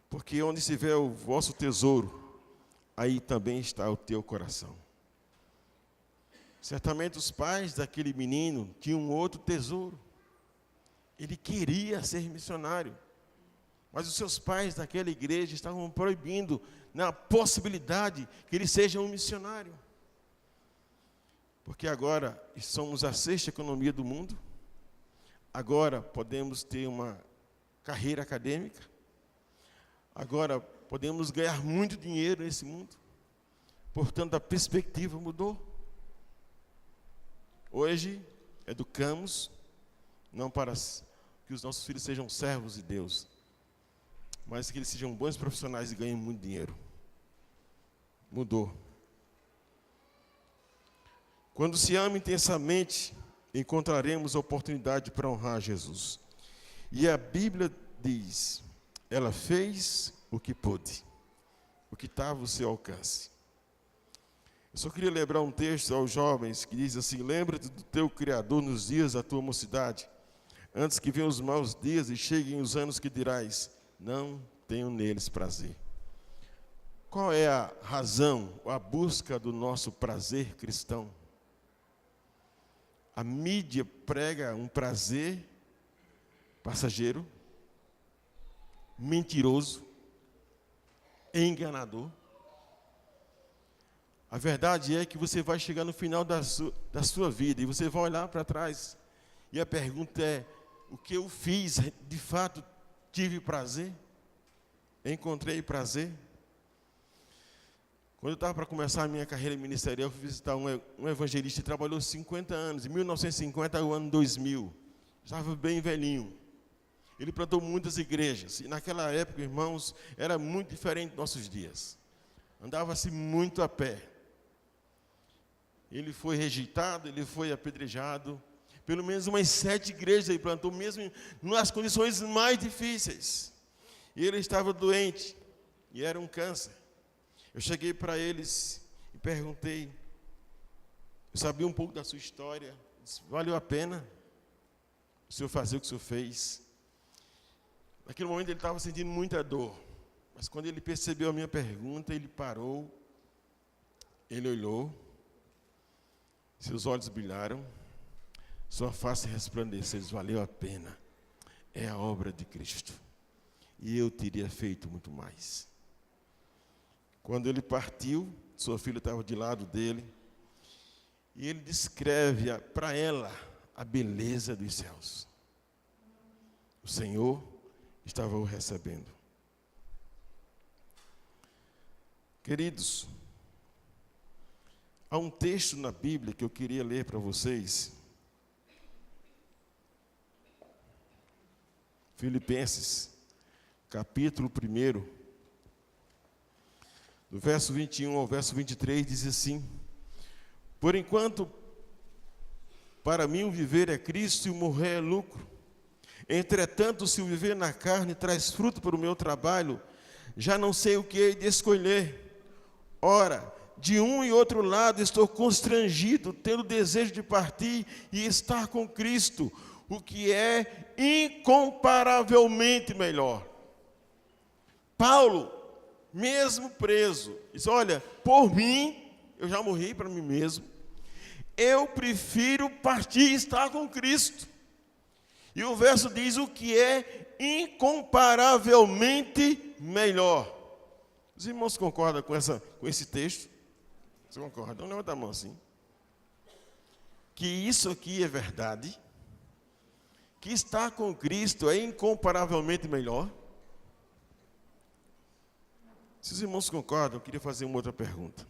porque onde estiver o vosso tesouro, aí também está o teu coração. Certamente os pais daquele menino tinham um outro tesouro. Ele queria ser missionário, mas os seus pais daquela igreja estavam proibindo na possibilidade que ele seja um missionário. Porque agora somos a 6ª economia do mundo, agora podemos ter uma carreira acadêmica, agora podemos ganhar muito dinheiro nesse mundo, portanto a perspectiva mudou. Hoje educamos não para que os nossos filhos sejam servos de Deus, mas que eles sejam bons profissionais e ganhem muito dinheiro. Mudou. Quando se ama intensamente encontraremos oportunidade para honrar Jesus. E a Bíblia diz, ela fez o que pôde, o que estava ao seu alcance. Eu só queria lembrar um texto aos jovens que diz assim: lembra-te do teu Criador nos dias da tua mocidade, antes que venham os maus dias e cheguem os anos que dirás, não tenho neles prazer. Qual é a razão, a busca do nosso prazer cristão? A mídia prega um prazer passageiro, mentiroso, enganador. A verdade é que você vai chegar no final da sua vida e você vai olhar para trás e a pergunta é: o que eu fiz, de fato, tive prazer? Encontrei prazer? Quando eu estava para começar a minha carreira ministerial, eu fui visitar um evangelista que trabalhou 50 anos, em 1950 ao ano 2000. Estava bem velhinho. Ele plantou muitas igrejas, e naquela época, irmãos, era muito diferente dos nossos dias. Andava-se muito a pé. Ele foi rejeitado, ele foi apedrejado. Pelo menos umas 7 igrejas ele plantou, mesmo nas condições mais difíceis. E ele estava doente, e era um câncer. Eu cheguei para eles e perguntei, eu sabia um pouco da sua história, disse, valeu a pena o senhor fazer o que o senhor fez? Naquele momento ele estava sentindo muita dor, mas quando ele percebeu a minha pergunta, ele parou, ele olhou, seus olhos brilharam, sua face resplandeceu, valeu a pena, é a obra de Cristo, e eu teria feito muito mais. Quando ele partiu, sua filha estava de lado dele, e ele descreve para ela a beleza dos céus. O Senhor estava o recebendo. Queridos, há um texto na Bíblia que eu queria ler para vocês. Filipenses, capítulo 1, do verso 21 ao verso 23, diz assim: por enquanto, para mim o viver é Cristo e o morrer é lucro. Entretanto, se o viver na carne traz fruto para o meu trabalho, já não sei o que hei de escolher. Ora, de um e outro lado estou constrangido, tendo desejo de partir e estar com Cristo, o que é incomparavelmente melhor. Paulo, mesmo preso, diz, olha, por mim, eu já morri para mim mesmo, eu prefiro partir e estar com Cristo. E o verso diz o que é incomparavelmente melhor. Os irmãos concordam com esse texto? Você concorda? Então levanta a mão assim. Que isso aqui é verdade, que estar com Cristo é incomparavelmente melhor. Se os irmãos concordam, eu queria fazer uma outra pergunta.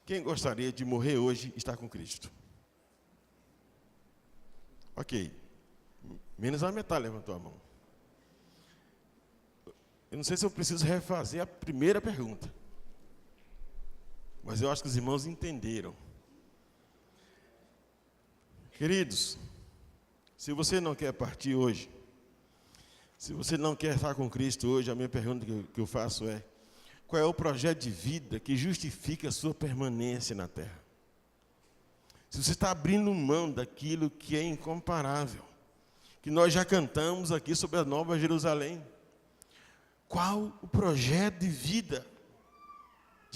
Quem gostaria de morrer hoje e estar com Cristo? Ok. Menos a metade levantou a mão. Eu não sei se eu preciso refazer a primeira pergunta, mas eu acho que os irmãos entenderam. Queridos, se você não quer partir hoje, se você não quer estar com Cristo hoje, a minha pergunta que eu faço é: qual é o projeto de vida que justifica a sua permanência na terra? Se você está abrindo mão daquilo que é incomparável, que nós já cantamos aqui sobre a Nova Jerusalém, qual o projeto de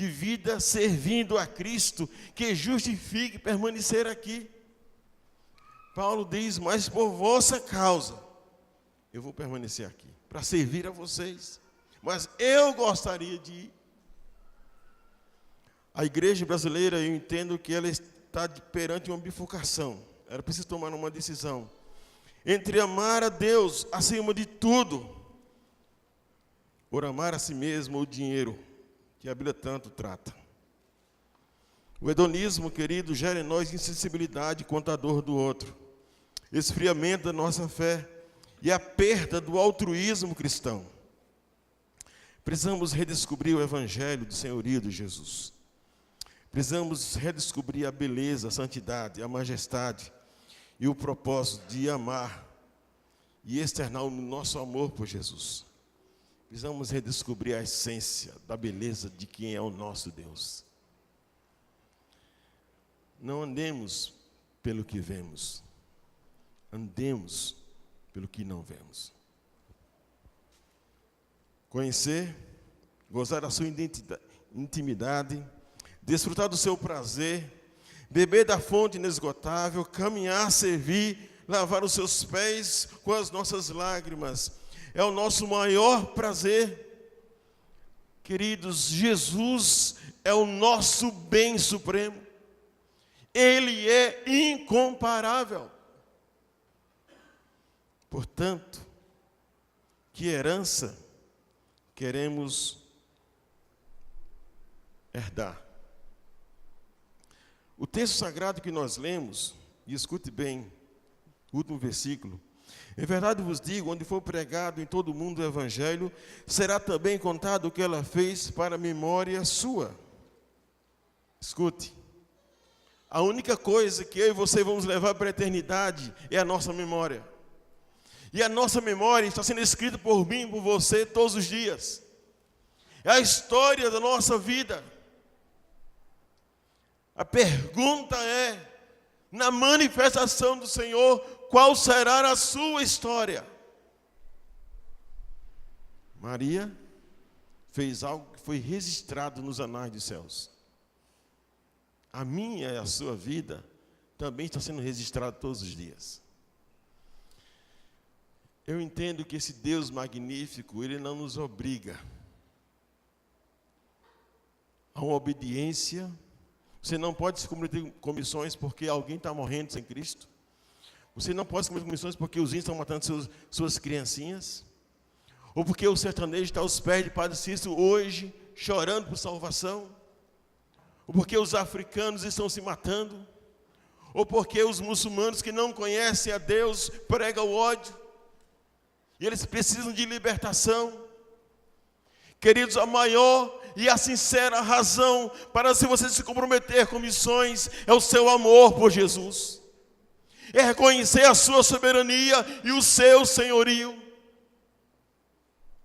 vida servindo a Cristo, que justifique permanecer aqui? Paulo diz, mas por vossa causa, eu vou permanecer aqui, para servir a vocês. Mas eu gostaria de ir. A igreja brasileira, eu entendo que ela está perante uma bifurcação. Ela precisa tomar uma decisão entre amar a Deus acima de tudo, ou amar a si mesmo ou o dinheiro, que a Bíblia tanto trata. O hedonismo, querido, gera em nós insensibilidade quanto à dor do outro, esfriamento da nossa fé e a perda do altruísmo cristão. Precisamos redescobrir o Evangelho do senhorio de Jesus. Precisamos redescobrir a beleza, a santidade, a majestade e o propósito de amar e externar o nosso amor por Jesus. Precisamos redescobrir a essência da beleza de quem é o nosso Deus. Não andemos pelo que vemos, andemos pelo que não vemos. Conhecer, gozar da sua intimidade, desfrutar do seu prazer, beber da fonte inesgotável, caminhar, servir, lavar os seus pés com as nossas lágrimas. É o nosso maior prazer. Queridos, Jesus é o nosso bem supremo. Ele é incomparável. Portanto, que herança queremos herdar? O texto sagrado que nós lemos, e escute bem, o último versículo: em verdade vos digo, onde for pregado em todo o mundo o Evangelho, será também contado o que ela fez para a memória sua. Escute, a única coisa que eu e você vamos levar para a eternidade é a nossa memória. E a nossa memória está sendo escrita por mim e por você todos os dias. É a história da nossa vida. A pergunta é, na manifestação do Senhor, qual será a sua história? Maria fez algo que foi registrado nos anais dos céus. A minha e a sua vida também está sendo registrada todos os dias. Eu entendo que esse Deus magnífico, Ele não nos obriga a uma obediência. Você não pode se comprometer com missões porque alguém está morrendo sem Cristo. Você não pode se comprometer com missões porque os índios estão matando suas criancinhas. Ou porque o sertanejo está aos pés de Padre Cícero hoje, chorando por salvação. Ou porque os africanos estão se matando. Ou porque os muçulmanos que não conhecem a Deus pregam o ódio. E eles precisam de libertação. Queridos, a maior e a sincera razão para se você se comprometer com missões é o seu amor por Jesus. É reconhecer a sua soberania e o seu senhorio.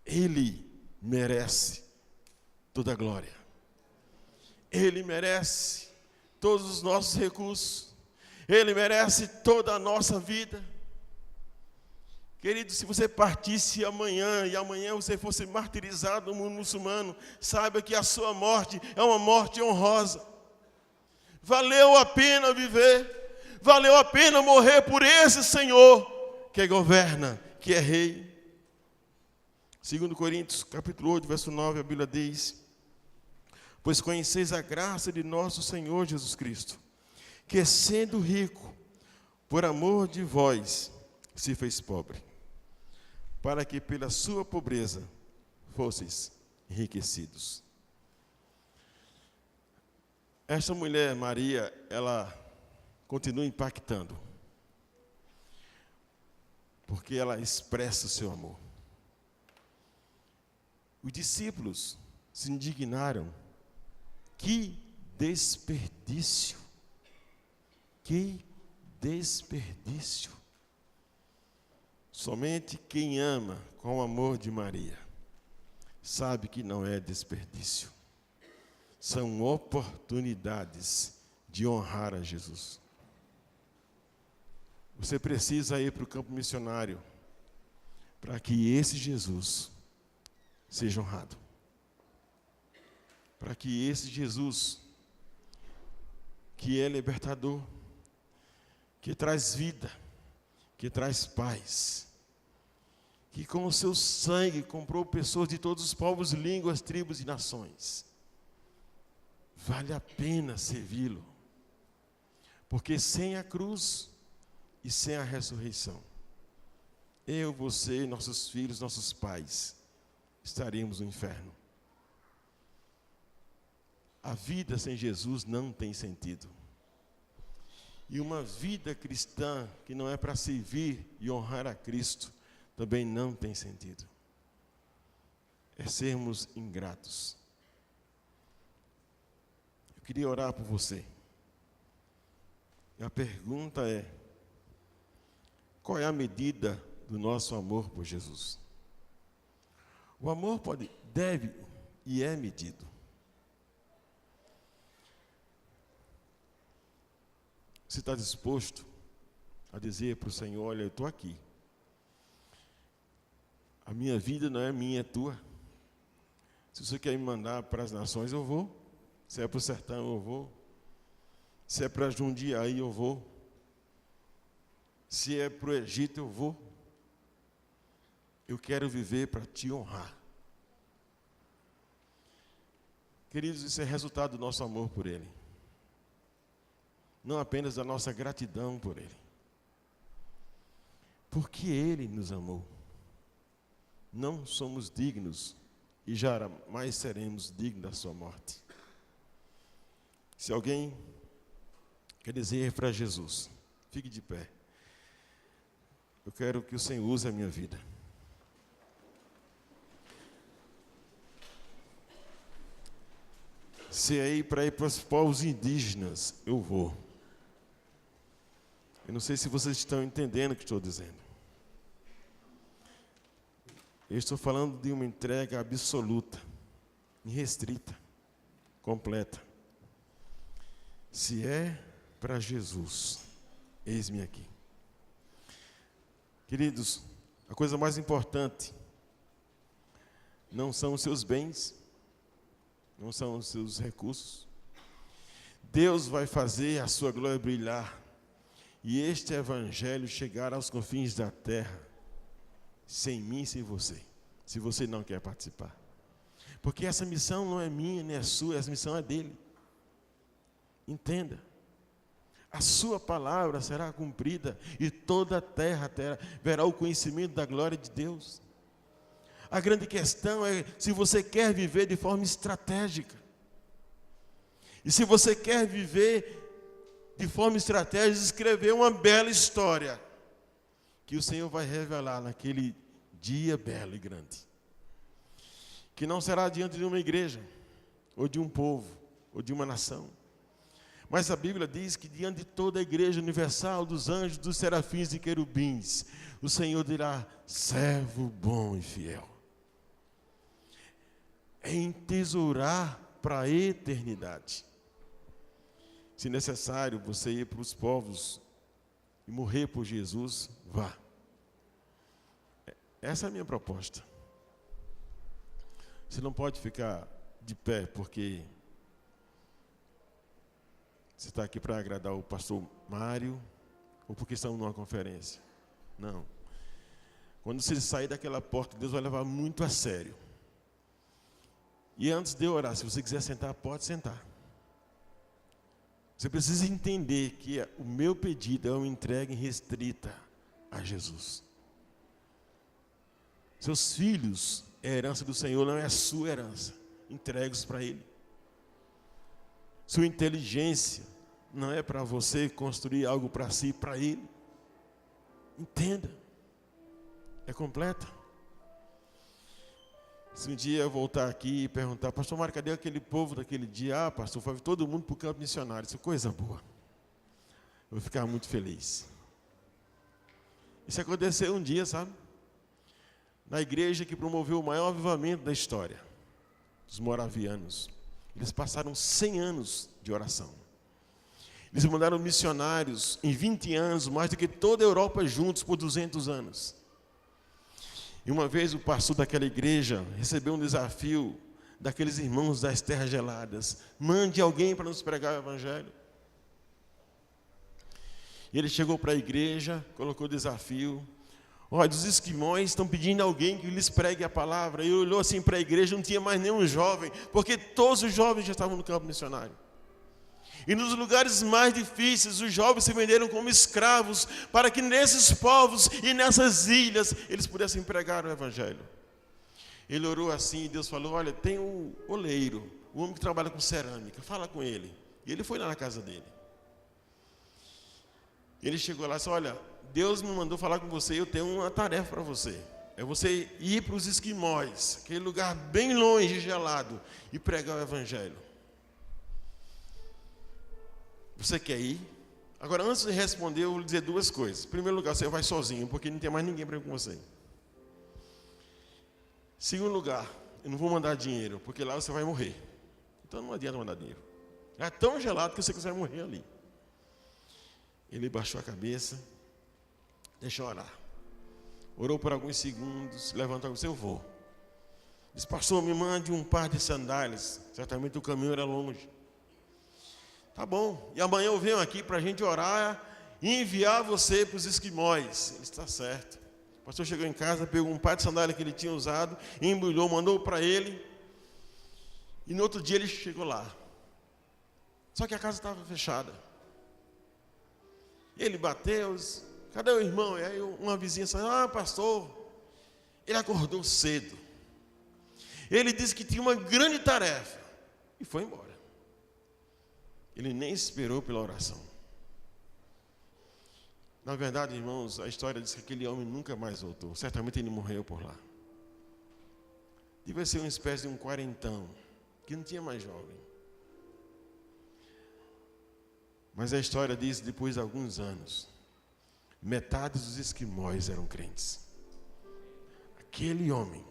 Ele merece toda a glória. Ele merece todos os nossos recursos. Ele merece toda a nossa vida. Querido, se você partisse amanhã e amanhã você fosse martirizado no mundo muçulmano, saiba que a sua morte é uma morte honrosa. Valeu a pena viver, valeu a pena morrer por esse Senhor que governa, que é Rei. 2 Coríntios, capítulo 8, verso 9, a Bíblia diz: pois conheceis a graça de nosso Senhor Jesus Cristo, que sendo rico, por amor de vós, se fez pobre, para que pela sua pobreza fosseis enriquecidos. Esta mulher, Maria, ela continua impactando, porque ela expressa o seu amor. Os discípulos se indignaram. Que desperdício! Que desperdício! Somente quem ama com o amor de Maria sabe que não é desperdício. São oportunidades de honrar a Jesus. Você precisa ir para o campo missionário para que esse Jesus seja honrado. Para que esse Jesus, que é libertador, que traz vida, que traz paz, que com o seu sangue comprou pessoas de todos os povos, línguas, tribos e nações. Vale a pena servi-lo, porque sem a cruz e sem a ressurreição, eu, você, nossos filhos, nossos pais, estaremos no inferno. A vida sem Jesus não tem sentido. E uma vida cristã que não é para servir e honrar a Cristo também não tem sentido. É sermos ingratos. queria orar por você. E a pergunta é: qual é a medida do nosso amor por Jesus? O amor deve e é medido. Você está disposto a dizer para o Senhor: olha, eu estou aqui. A minha vida não é minha, é tua. Se você quer me mandar para as nações, eu vou. Se é para o sertão, eu vou. Se é para Jundiaí, eu vou. Se é para o Egito, eu vou. Eu quero viver para te honrar. Queridos, isso é resultado do nosso amor por Ele. Não apenas da nossa gratidão por Ele. Porque Ele nos amou. Não somos dignos e jamais seremos dignos da sua morte. Se alguém quer dizer para Jesus, fique de pé. Eu quero que o Senhor use a minha vida. Se é para ir para os povos indígenas, eu vou. Eu não sei se vocês estão entendendo o que estou dizendo. Eu estou falando de uma entrega absoluta, irrestrita, completa. Se é para Jesus, eis-me aqui. Queridos, a coisa mais importante não são os seus bens, não são os seus recursos. Deus vai fazer a sua glória brilhar e este evangelho chegar aos confins da terra, sem mim e sem você, se você não quer participar. Porque essa missão não é minha, nem é sua, essa missão é dele. Entenda. A sua palavra será cumprida e toda a terra verá o conhecimento da glória de Deus. A grande questão é se você quer viver de forma estratégica. E se você quer viver de forma estratégica, escrever uma bela história que o Senhor vai revelar naquele dia belo e grande. Que não será diante de uma igreja, ou de um povo, ou de uma nação. Mas a Bíblia diz que diante de toda a igreja universal, dos anjos, dos serafins e querubins, o Senhor dirá: servo bom e fiel. É entesourar para a eternidade. Se necessário você ir para os povos e morrer por Jesus, vá. Essa é a minha proposta. Você não pode ficar de pé porque você está aqui para agradar o pastor Mário ou porque estamos numa conferência. Não. Quando você sair daquela porta, Deus vai levar muito a sério. E antes de eu orar, se você quiser sentar, pode sentar. Você precisa entender que o meu pedido é uma entrega restrita a Jesus. Seus filhos é a herança do Senhor, não é a sua herança. Entregue-os para Ele. Sua inteligência não é para você construir algo para si, para Ele. Entenda. É completa. Se um dia eu voltar aqui e perguntar: pastor Mário, cadê aquele povo daquele dia? Ah, pastor, foi todo mundo para o campo missionário. Isso é coisa boa. Eu vou ficar muito feliz. Isso aconteceu um dia, sabe? Na igreja que promoveu o maior avivamento da história, os moravianos. Eles passaram 100 anos de oração. Eles mandaram missionários em 20 anos, mais do que toda a Europa juntos, por 200 anos. E uma vez o pastor daquela igreja recebeu um desafio daqueles irmãos das terras geladas: mande alguém para nos pregar o evangelho. E ele chegou para a igreja, colocou o desafio: olha, os esquimós estão pedindo a alguém que lhes pregue a palavra. E olhou assim para a igreja, não tinha mais nenhum jovem, porque todos os jovens já estavam no campo missionário. E nos lugares mais difíceis, os jovens se venderam como escravos, para que nesses povos e nessas ilhas, eles pudessem pregar o evangelho. Ele orou assim, e Deus falou: olha, tem um oleiro, um homem que trabalha com cerâmica, fala com ele. E ele foi lá na casa dele. Ele chegou lá e disse: olha, Deus me mandou falar com você, eu tenho uma tarefa para você. É você ir para os esquimós, aquele lugar bem longe, gelado, e pregar o evangelho. Você quer ir? Agora, antes de responder, eu vou lhe dizer duas coisas. Em primeiro lugar, você vai sozinho, porque não tem mais ninguém para ir com você. Em segundo lugar, eu não vou mandar dinheiro, porque lá você vai morrer. Então não adianta mandar dinheiro. É tão gelado que você vai morrer ali. Ele baixou a cabeça, deixou orar. Orou por alguns segundos, levantou e disse: eu vou. Disse: pastor, me mande um par de sandálias. Certamente o caminho era longe. Tá bom, e amanhã eu venho aqui para a gente orar e enviar você para os esquimóis. Ele está certo. O pastor chegou em casa, pegou um par de sandália que ele tinha usado, embrulhou, mandou para ele. E no outro dia ele chegou lá. Só que a casa estava fechada. Ele bateu, disse: cadê o irmão? E aí uma vizinha disse: ah, pastor, ele acordou cedo. Ele disse que tinha uma grande tarefa e foi embora. Ele nem esperou pela oração. Na verdade, irmãos, a história diz que aquele homem nunca mais voltou. Certamente ele morreu por lá. Devia ser uma espécie de um quarentão, que não tinha mais jovem. Mas a história diz que depois de alguns anos, metade dos esquimóis eram crentes. Aquele homem,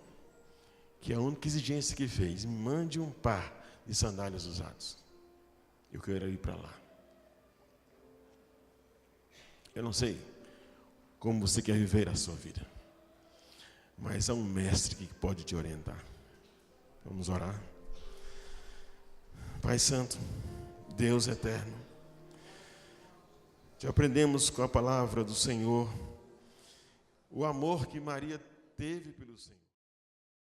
que a única exigência que fez: me mande um par de sandálias usados. Eu quero ir para lá. Eu não sei como você quer viver a sua vida, mas há um mestre que pode te orientar. Vamos orar. Pai Santo, Deus eterno, te aprendemos com a palavra do Senhor o amor que Maria teve pelo Senhor.